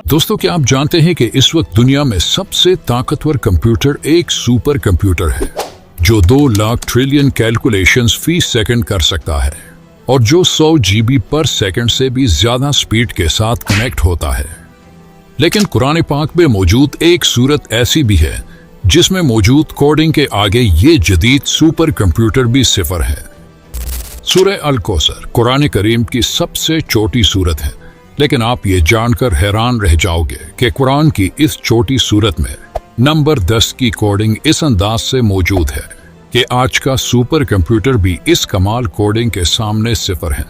دوستو، کیا آپ جانتے ہیں کہ اس وقت دنیا میں سب سے طاقتور کمپیوٹر ایک سپر کمپیوٹر ہے جو 2 لاکھ ٹریلین کیلکولیشنز فی سیکنڈ کر سکتا ہے اور جو 100 GB پر سیکنڈ سے بھی زیادہ سپیڈ کے ساتھ کنیکٹ ہوتا ہے۔ لیکن قرآن پاک میں موجود ایک صورت ایسی بھی ہے جس میں موجود کوڈنگ کے آگے یہ جدید سپر کمپیوٹر بھی صفر ہے۔ سورہ الکوثر قرآن کریم کی سب سے چھوٹی سورت ہے، لیکن آپ یہ جان کر حیران رہ جاؤ گے کہ قرآن کی اس چھوٹی سورت میں نمبر 10 کی کوڈنگ اس انداز سے موجود ہے کہ آج کا سپر کمپیوٹر بھی اس کمال کوڈنگ کے سامنے صفر ہے۔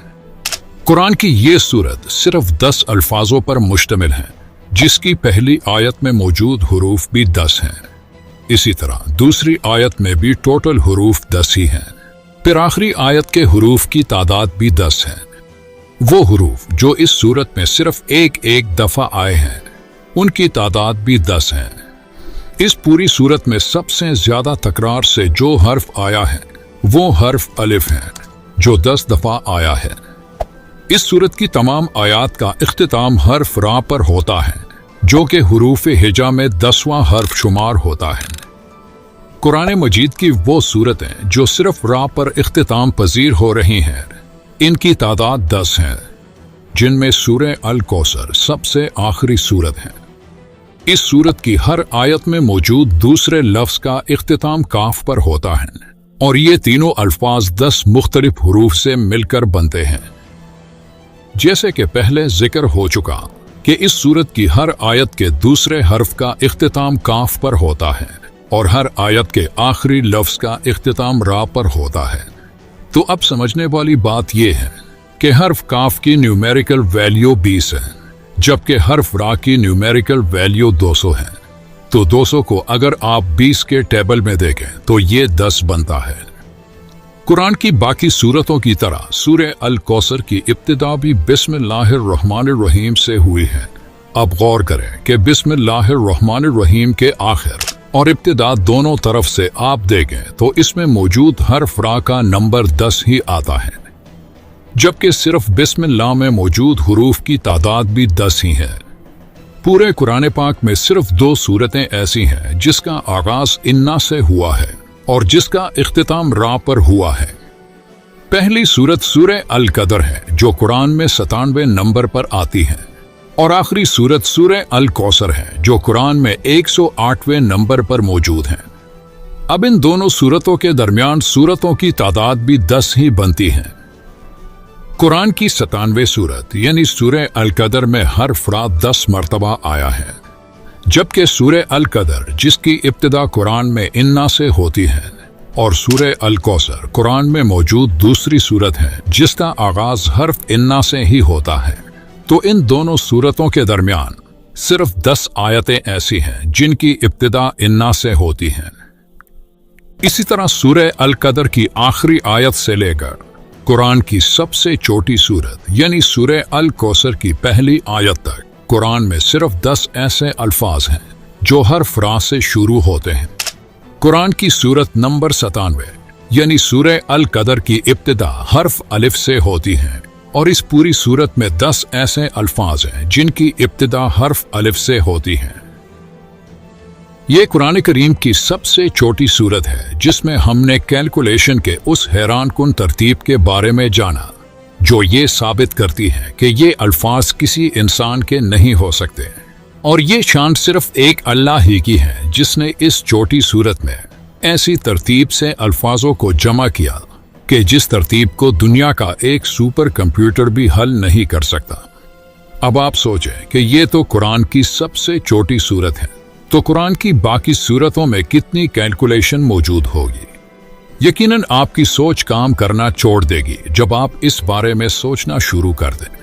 قرآن کی یہ سورت صرف 10 الفاظوں پر مشتمل ہے، جس کی پہلی آیت میں موجود حروف بھی 10 ہیں۔ اسی طرح دوسری آیت میں بھی ٹوٹل حروف 10 ہی ہیں، پھر آخری آیت کے حروف کی تعداد بھی 10 ہے۔ وہ حروف جو اس سورت میں صرف ایک دفعہ آئے ہیں ان کی تعداد بھی 10 ہیں۔ اس پوری سورت میں سب سے زیادہ تکرار سے جو حرف آیا ہے وہ حرف الف ہے جو 10 دفعہ آیا ہے۔ اس سورت کی تمام آیات کا اختتام حرف را پر ہوتا ہے جو کہ حروف ہجا میں 10واں حرف شمار ہوتا ہے۔ قرآن مجید کی وہ سورتیں جو صرف را پر اختتام پذیر ہو رہی ہیں ان کی تعداد 10 ہیں، جن میں سورہ الکوثر سب سے آخری سورت ہے۔ اس سورت کی ہر آیت میں موجود دوسرے لفظ کا اختتام کاف پر ہوتا ہے اور یہ تینوں الفاظ 10 مختلف حروف سے مل کر بنتے ہیں۔ جیسے کہ پہلے ذکر ہو چکا کہ اس سورت کی ہر آیت کے دوسرے حرف کا اختتام کاف پر ہوتا ہے اور ہر آیت کے آخری لفظ کا اختتام را پر ہوتا ہے۔ تو اب سمجھنے والی بات یہ ہے کہ حرف کاف کی نیومیریکل ویلیو 20 ہے، جبکہ حرف را کی نیومیریکل ویلیو 200 ہے۔ تو 200 کو اگر آپ 20 کے ٹیبل میں دیکھیں تو یہ 10 بنتا ہے۔ قرآن کی باقی سورتوں کی طرح سورہ الکوثر کی ابتدا بھی بسم اللہ الرحمن الرحیم سے ہوئی ہے۔ اب غور کریں کہ بسم اللہ الرحمن الرحیم کے آخر اور ابتدا دونوں طرف سے آپ دیکھیں تو اس میں موجود حرف را کا نمبر 10 ہی آتا ہے، جبکہ صرف بسم اللہ میں موجود حروف کی تعداد بھی 10 ہی ہے۔ پورے قرآن پاک میں صرف 2 سورتیں ایسی ہیں جس کا آغاز انا سے ہوا ہے اور جس کا اختتام را پر ہوا ہے۔ پہلی سورت سورہ القدر ہے جو قرآن میں 97 نمبر پر آتی ہے، اور آخری سورت سورہ الکوثر ہے جو قرآن میں 108ویں نمبر پر موجود ہے۔ اب ان دونوں سورتوں کے درمیان سورتوں کی تعداد بھی 10 ہی بنتی ہے۔ قرآن کی 97ویں سورت یعنی سورہ القدر میں حرف را 10 مرتبہ آیا ہے، جبکہ سورہ القدر جس کی ابتدا قرآن میں انا سے ہوتی ہے اور سورہ الکوثر قرآن میں موجود دوسری سورت ہے جس کا آغاز حرف انا سے ہی ہوتا ہے، تو ان دونوں سورتوں کے درمیان صرف 10 آیتیں ایسی ہیں جن کی ابتدا انا سے ہوتی ہیں۔ اسی طرح سورہ القدر کی آخری آیت سے لے کر قرآن کی سب سے چھوٹی سورت یعنی سورہ الکوثر کی پہلی آیت تک قرآن میں صرف 10 ایسے الفاظ ہیں جو حرف را سے شروع ہوتے ہیں۔ قرآن کی سورت نمبر 97 یعنی سورہ القدر کی ابتدا حرف الف سے ہوتی ہے، اور اس پوری صورت میں 10 ایسے الفاظ ہیں جن کی ابتدا حرف الف سے ہوتی ہے۔ یہ قرآن کریم کی سب سے چھوٹی صورت ہے جس میں ہم نے کیلکولیشن کے اس حیران کن ترتیب کے بارے میں جانا جو یہ ثابت کرتی ہے کہ یہ الفاظ کسی انسان کے نہیں ہو سکتے، اور یہ شان صرف ایک اللہ ہی کی ہے جس نے اس چھوٹی صورت میں ایسی ترتیب سے الفاظوں کو جمع کیا کہ جس ترتیب کو دنیا کا ایک سپر کمپیوٹر بھی حل نہیں کر سکتا۔ اب آپ سوچیں کہ یہ تو قرآن کی سب سے چھوٹی صورت ہے، تو قرآن کی باقی صورتوں میں کتنی کیلکولیشن موجود ہوگی؟ یقیناً آپ کی سوچ کام کرنا چھوڑ دے گی جب آپ اس بارے میں سوچنا شروع کر دیں۔